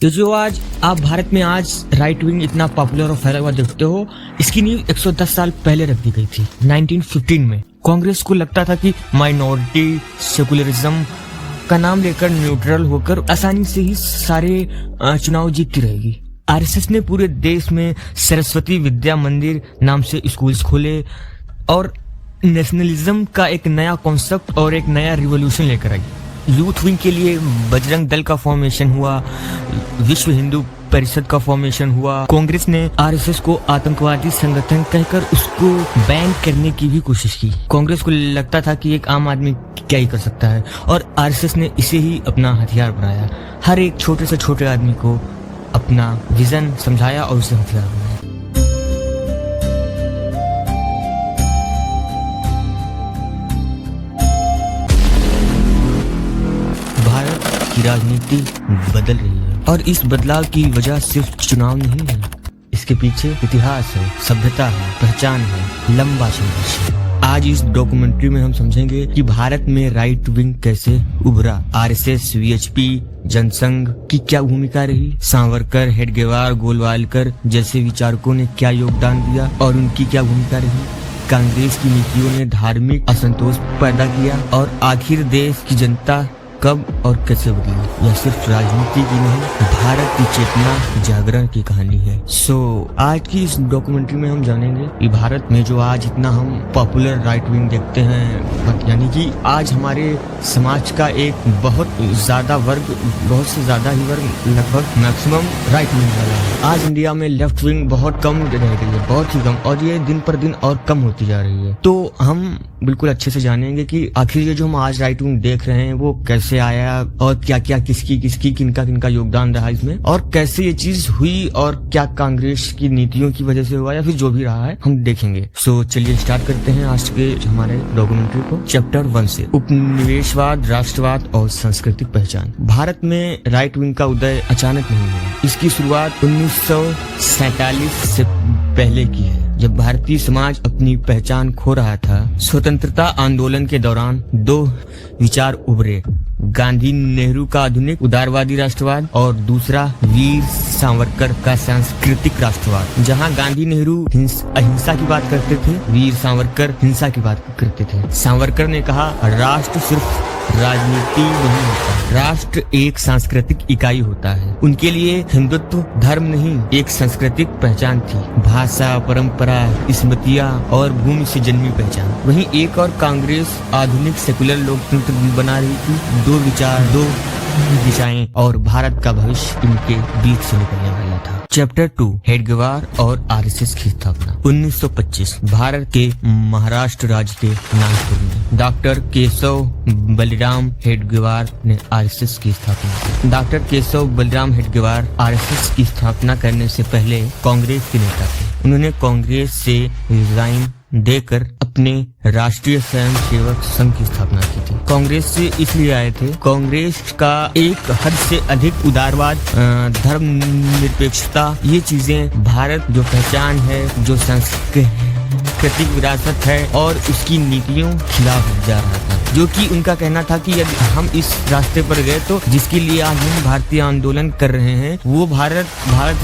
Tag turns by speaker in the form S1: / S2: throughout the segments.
S1: तो जो आज आप भारत में आज राइट विंग इतना पॉपुलर और फैला हुआ देखते हो, इसकी नींव 110 साल पहले रख दी गई थी 1915 में। कांग्रेस को लगता था कि माइनॉरिटी सेकुलरिज्म का नाम लेकर न्यूट्रल होकर आसानी से ही सारे चुनाव जीतती रहेगी। आरएसएस ने पूरे देश में सरस्वती विद्या मंदिर नाम से स्कूल्स खोले और नेशनलिज्म का एक नया कॉन्सेप्ट और एक नया रिवॉल्यूशन लेकर आई। यूथ विंग के लिए बजरंग दल का फॉर्मेशन हुआ, विश्व हिंदू परिषद का फॉर्मेशन हुआ। कांग्रेस ने आरएसएस को आतंकवादी संगठन कहकर उसको बैन करने की भी कोशिश की। कांग्रेस को लगता था कि एक आम आदमी क्या ही कर सकता है और आरएसएस ने इसे ही अपना हथियार बनाया। हर एक छोटे से छोटे आदमी को अपना विजन समझाया और उसे हथियार बनाया। भारत की राजनीति बदल रही है और इस बदलाव की वजह सिर्फ चुनाव नहीं है, इसके पीछे इतिहास है, सभ्यता है, पहचान है, लंबा संघर्ष है। आज इस डॉक्यूमेंट्री में हम समझेंगे कि भारत में राइट विंग कैसे उभरा, आरएसएस, वीएचपी, जनसंघ की क्या भूमिका रही, सावरकर, हेडगेवार, गोलवालकर जैसे विचारकों ने क्या योगदान दिया और उनकी क्या भूमिका रही, कांग्रेस की नीतियों ने धार्मिक असंतोष पैदा किया और आखिर देश की जनता कब और कैसे बदली। यह सिर्फ राजनीति की नहीं, भारत की चेतना जागरण की कहानी है। आज की इस डॉक्यूमेंट्री में हम जानेंगे कि भारत में जो आज इतना हम पॉपुलर राइट विंग देखते हैं, यानी कि आज हमारे समाज का एक बहुत ज्यादा वर्ग, बहुत से ज्यादा ही वर्ग, लगभग मैक्सिमम राइट विंग वाला है। आज इंडिया में लेफ्ट विंग बहुत कम रह गई है, बहुत ही कम, और ये दिन पर दिन और कम होती जा रही है। तो हम बिल्कुल अच्छे से जानेंगे कि आखिर ये जो हम आज राइट विंग देख रहे हैं वो कैसे आया और क्या क्या किसकी किनका योगदान रहा इसमें, और कैसे ये चीज हुई और क्या कांग्रेस की नीतियों की वजह से हुआ या फिर जो भी रहा है हम देखेंगे। चलिए स्टार्ट करते हैं आज के हमारे डॉक्यूमेंट्री को। चैप्टर 1 से उपनिवेशवाद, राष्ट्रवाद और सांस्कृतिक पहचान। भारत में राइट विंग का उदय अचानक नहीं हुआ, इसकी शुरुआत 1947 से पहले की है, जब भारतीय समाज अपनी पहचान खो रहा था। स्वतंत्रता आंदोलन के दौरान दो विचार उभरे, गांधी नेहरू का आधुनिक उदारवादी राष्ट्रवाद और दूसरा वीर सावरकर का सांस्कृतिक राष्ट्रवाद। जहां गांधी नेहरू अहिंसा की बात करते थे, वीर सावरकर हिंसा की बात करते थे। सावरकर ने कहा, राष्ट्र सिर्फ राजनीति नहीं होता, राष्ट्र एक सांस्कृतिक इकाई होता है। उनके लिए हिंदुत्व धर्म नहीं, एक सांस्कृतिक पहचान थी, भाषा, परंपरा, स्मृतियां और भूमि से जन्मी पहचान। वहीं एक और कांग्रेस आधुनिक सेकुलर लोकतंत्र बना रही थी। दो विचार, दो दिशाएं और भारत का भविष्य इनके बीच से निकलने वाला था। चैप्टर 2, हेडगेवार और आरएसएस की स्थापना। 1925 भारत के महाराष्ट्र राज्य के नागपुर में डॉक्टर केशव बलिराम हेडगेवार ने आरएसएस की स्थापना की। डॉक्टर केशव बलिराम हेडगेवार आरएसएस की स्थापना करने से पहले कांग्रेस के नेता थे। उन्होंने कांग्रेस से रिजाइन देकर अपने राष्ट्रीय स्वयंसेवक संघ की स्थापना की थी। कांग्रेस से इसलिए आए थे, कांग्रेस का एक हद से अधिक उदारवाद, धर्म निरपेक्षता, ये चीजें भारत जो पहचान है, जो सांस्कृतिक विरासत है और उसकी नीतियों खिलाफ जा रहा था। जो कि उनका कहना था कि यदि हम इस रास्ते पर गए तो जिसके लिए आज हम भारतीय आंदोलन कर रहे हैं वो भारत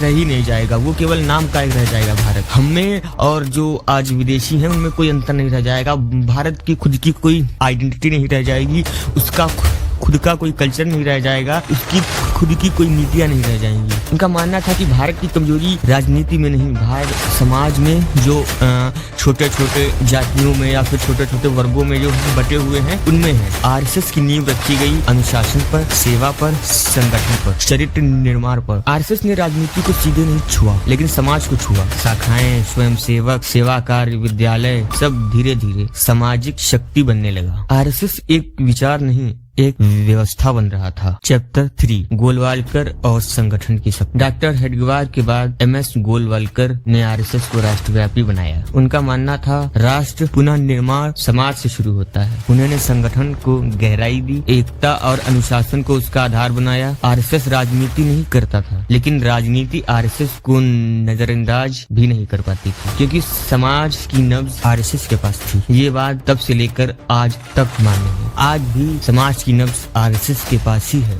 S1: रह ही नहीं जाएगा, वो केवल नाम का रह जाएगा। भारत हमें और जो आज विदेशी हैं उनमें कोई अंतर नहीं रह जाएगा। भारत की खुद की कोई आइडेंटिटी नहीं रह जाएगी, उसका खुद का कोई कल्चर नहीं रह जाएगा, उसकी खुद की कोई नीतियां नहीं रह जाएंगी। उनका मानना था कि भारत की कमजोरी राजनीति में नहीं, भारत समाज में जो छोटे छोटे जातियों में या फिर छोटे छोटे वर्गों में जो बटे हुए हैं उनमें है। आरएसएस की नींव रखी गई अनुशासन पर, सेवा पर, संगठन पर, चरित्र निर्माण पर। आरएसएस ने राजनीति को सीधे नहीं छुआ लेकिन समाज को छुआ। शाखाएं, स्वयंसेवक, सेवा कार्य, विद्यालय, सब धीरे धीरे सामाजिक शक्ति बनने लगा। आरएसएस एक विचार नहीं, एक व्यवस्था बन रहा था। चैप्टर 3, गोलवालकर और संगठन की शक्ति। डॉक्टर हेडगेवार के बाद एमएस गोलवालकर ने आरएसएस को राष्ट्रव्यापी बनाया। उनका मानना था राष्ट्र पुनः निर्माण समाज से शुरू होता है। उन्होंने संगठन को गहराई दी, एकता और अनुशासन को उसका आधार बनाया। आरएसएस राजनीति नहीं करता था लेकिन राजनीति आरएसएस को नजरअंदाज भी नहीं कर पाती थी, क्योंकि समाज की नब्ज आरएसएस के पास थी। ये बात तब से लेकर आज तक मान्य है। आज भी समाज की नब्ज आरएसएस के पास ही है।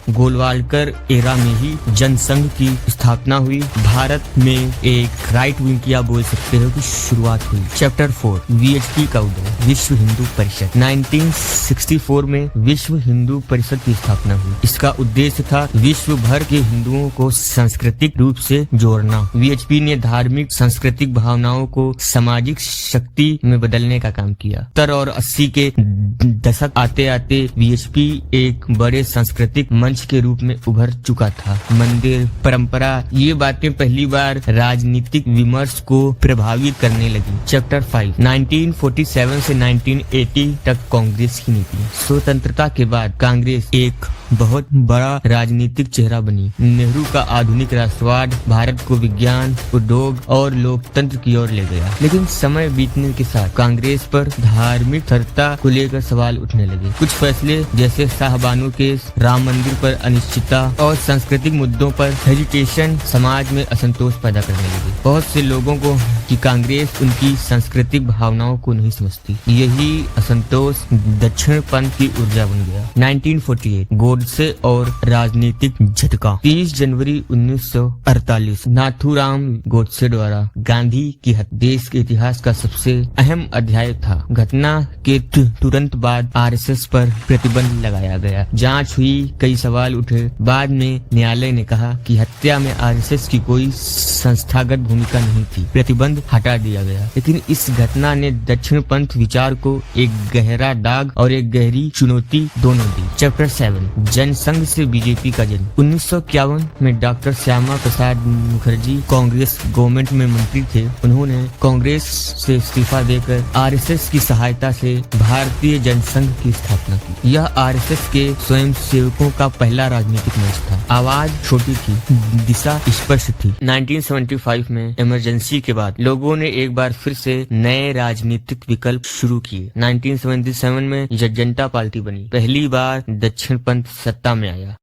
S1: गोलवालकर एरा में ही जनसंघ की स्थापना हुई। भारत में एक राइट विंग की आप बोल सकते हो कि शुरुआत हुई। चैप्टर 4 वीएचपी का उदय, विश्व हिंदू परिषद। 1964 में विश्व हिंदू परिषद की स्थापना हुई। इसका उद्देश्य था विश्व भर के हिंदुओं को सांस्कृतिक रूप से जोड़ना। वीएचपी ने धार्मिक सांस्कृतिक भावनाओं को सामाजिक शक्ति में बदलने का काम किया। 70 और 80 के दशक आते आते वीएचपी एक बड़े सांस्कृतिक मंच के रूप में उभर चुका था। मंदिर, परंपरा, ये बातें पहली बार राजनीतिक विमर्श को प्रभावित करने लगी। चैप्टर 5 1947 से 1980 तक कांग्रेस की नीति। स्वतंत्रता के बाद कांग्रेस एक बहुत बड़ा राजनीतिक चेहरा बनी। नेहरू का आधुनिक राष्ट्रवाद भारत को विज्ञान, उद्योग और लोकतंत्र की ओर ले गया। लेकिन समय बीतने के साथ कांग्रेस पर धार्मिक स्थिरता को लेकर सवाल उठने लगे। कुछ फैसले जैसे शाहबानो केस, राम मंदिर पर अनिश्चितता और सांस्कृतिक मुद्दों पर हेजिटेशन समाज में असंतोष पैदा करने लगे। बहुत से लोगों को कि कांग्रेस उनकी सांस्कृतिक भावनाओं को नहीं समझती। यही असंतोष दक्षिण पंथ की ऊर्जा बन गया। 1948 गोडसे और राजनीतिक झटका। 30 जनवरी 1948 नाथूराम गोडसे द्वारा गांधी की हत्या देश के इतिहास का सबसे अहम अध्याय था। घटना के तुरंत बाद आरएसएस पर प्रतिबंध लगाया गया। जांच हुई, कई सवाल उठे। बाद में न्यायालय ने कहा कि हत्या में आरएसएस की कोई संस्थागत भूमिका नहीं थी। प्रतिबंध हटा दिया गया। लेकिन इस घटना ने दक्षिण पंथ विचार को एक गहरा दाग और एक गहरी चुनौती दोनों दी। चैप्टर 7 जनसंघ से बीजेपी का जन्म। 1951 में डॉक्टर श्यामा प्रसाद मुखर्जी कांग्रेस गवर्नमेंट में मंत्री थे। उन्होंने कांग्रेस से इस्तीफा देकर आरएसएस की सहायता से भारतीय जनसंघ की स्थापना की। यह आरएसएस के स्वयंसेवकों का पहला राजनीतिक मंच था। आवाज छोटी थी, दिशा स्पष्ट थी। 1975 में इमरजेंसी के बाद लोगों ने एक बार फिर से नए राजनीतिक विकल्प शुरू किए। 1977 में जनता पार्टी बनी। पहली बार दक्षिण पंथ सत्ता में आया,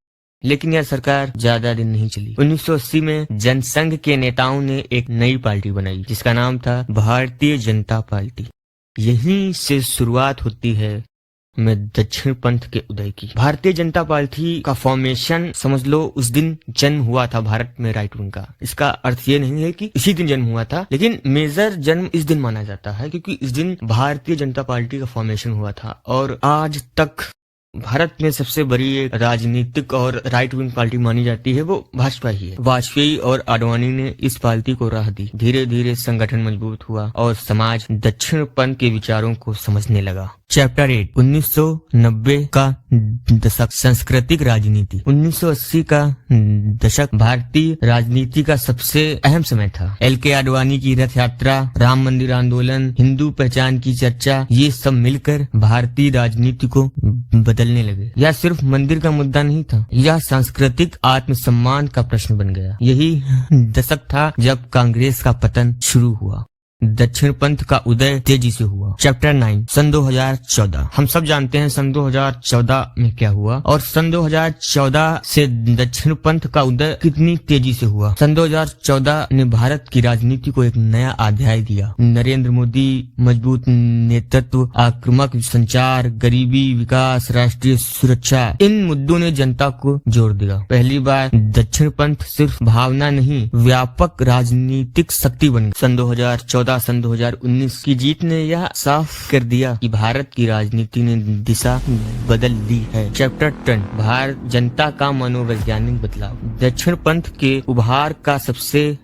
S1: लेकिन यह सरकार ज्यादा दिन नहीं चली। 1980 में जनसंघ के नेताओं ने एक नई पार्टी बनाई जिसका नाम था भारतीय जनता पार्टी। यहीं से शुरुआत होती है में दक्षिण पंथ के उदय की। भारतीय जनता पार्टी का फॉर्मेशन समझ लो उस दिन जन्म हुआ था भारत में राइट विंग का। इसका अर्थ ये नहीं है कि इसी दिन जन्म हुआ था, लेकिन मेजर जन्म इस दिन माना जाता है क्योंकि इस दिन भारतीय जनता पार्टी का फॉर्मेशन हुआ था। और आज तक भारत में सबसे बड़ी एक राजनीतिक और राइट विंग पार्टी मानी जाती है वो भाजपा ही है। वाजपेयी और आडवाणी ने इस पार्टी को राह दी। धीरे धीरे संगठन मजबूत हुआ और समाज दक्षिण पंथ के विचारों को समझने लगा। चैप्टर 8 1990 का दशक, सांस्कृतिक राजनीति। 1980 का दशक भारतीय राजनीति का सबसे अहम समय था। एल.के. आडवाणी की रथ यात्रा, राम मंदिर आंदोलन, हिंदू पहचान की चर्चा, ये सब मिलकर भारतीय राजनीति को बदलने लगे। यह सिर्फ मंदिर का मुद्दा नहीं था, यह सांस्कृतिक आत्मसम्मान का प्रश्न बन गया। यही दशक था जब कांग्रेस का पतन शुरू हुआ। दक्षिण पंथ का उदय तेजी से हुआ। चैप्टर 9 सन 2014। हम सब जानते हैं सन 2014 में क्या हुआ और सन 2014 से दक्षिण पंथ का उदय कितनी तेजी से हुआ। सन 2014 ने भारत की राजनीति को एक नया अध्याय दिया। नरेंद्र मोदी मजबूत नेतृत्व, आक्रामक संचार, गरीबी, विकास, राष्ट्रीय सुरक्षा, इन मुद्दों ने जनता को जोड़ दिया। पहली बार दक्षिण पंथ सिर्फ भावना नहीं, व्यापक राजनीतिक शक्ति बन गई। सन 2014 सन 2019 की जीत ने यह साफ कर दिया कि भारत की राजनीति ने दिशा बदल दी है। चैप्टर 10 भारत जनता का मनोवैज्ञानिक बदलाव। दक्षिण पंथ के उभार का सबसे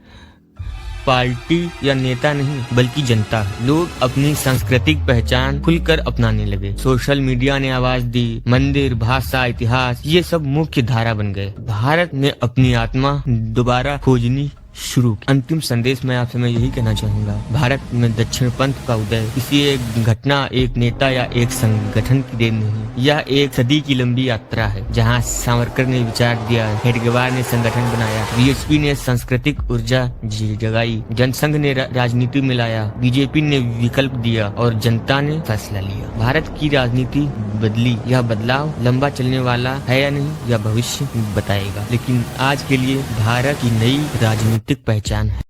S1: पार्टी या नेता नहीं बल्कि जनता है। लोग अपनी सांस्कृतिक पहचान खुलकर अपनाने लगे। सोशल मीडिया ने आवाज दी। मंदिर, भाषा, इतिहास, ये सब मुख्य धारा बन गए। भारत ने अपनी आत्मा दोबारा खोजनी शुरू। अंतिम संदेश में आपसे मैं यही कहना चाहूंगा, भारत में दक्षिण पंथ का उदय किसी एक घटना, एक नेता या एक संगठन की देन नहीं। यह एक सदी की लंबी यात्रा है जहां सावरकर ने विचार दिया, हेडगेवार ने संगठन बनाया, वीएचपी ने सांस्कृतिक ऊर्जा जगाई, जनसंघ ने राजनीति में लाया, बीजेपी ने विकल्प दिया और जनता ने फैसला लिया। भारत की राजनीति बदली। यह बदलाव लंबा चलने वाला है या नहीं, यह भविष्य बताएगा, लेकिन आज के लिए भारत की नई राजनीतिक पहचान है।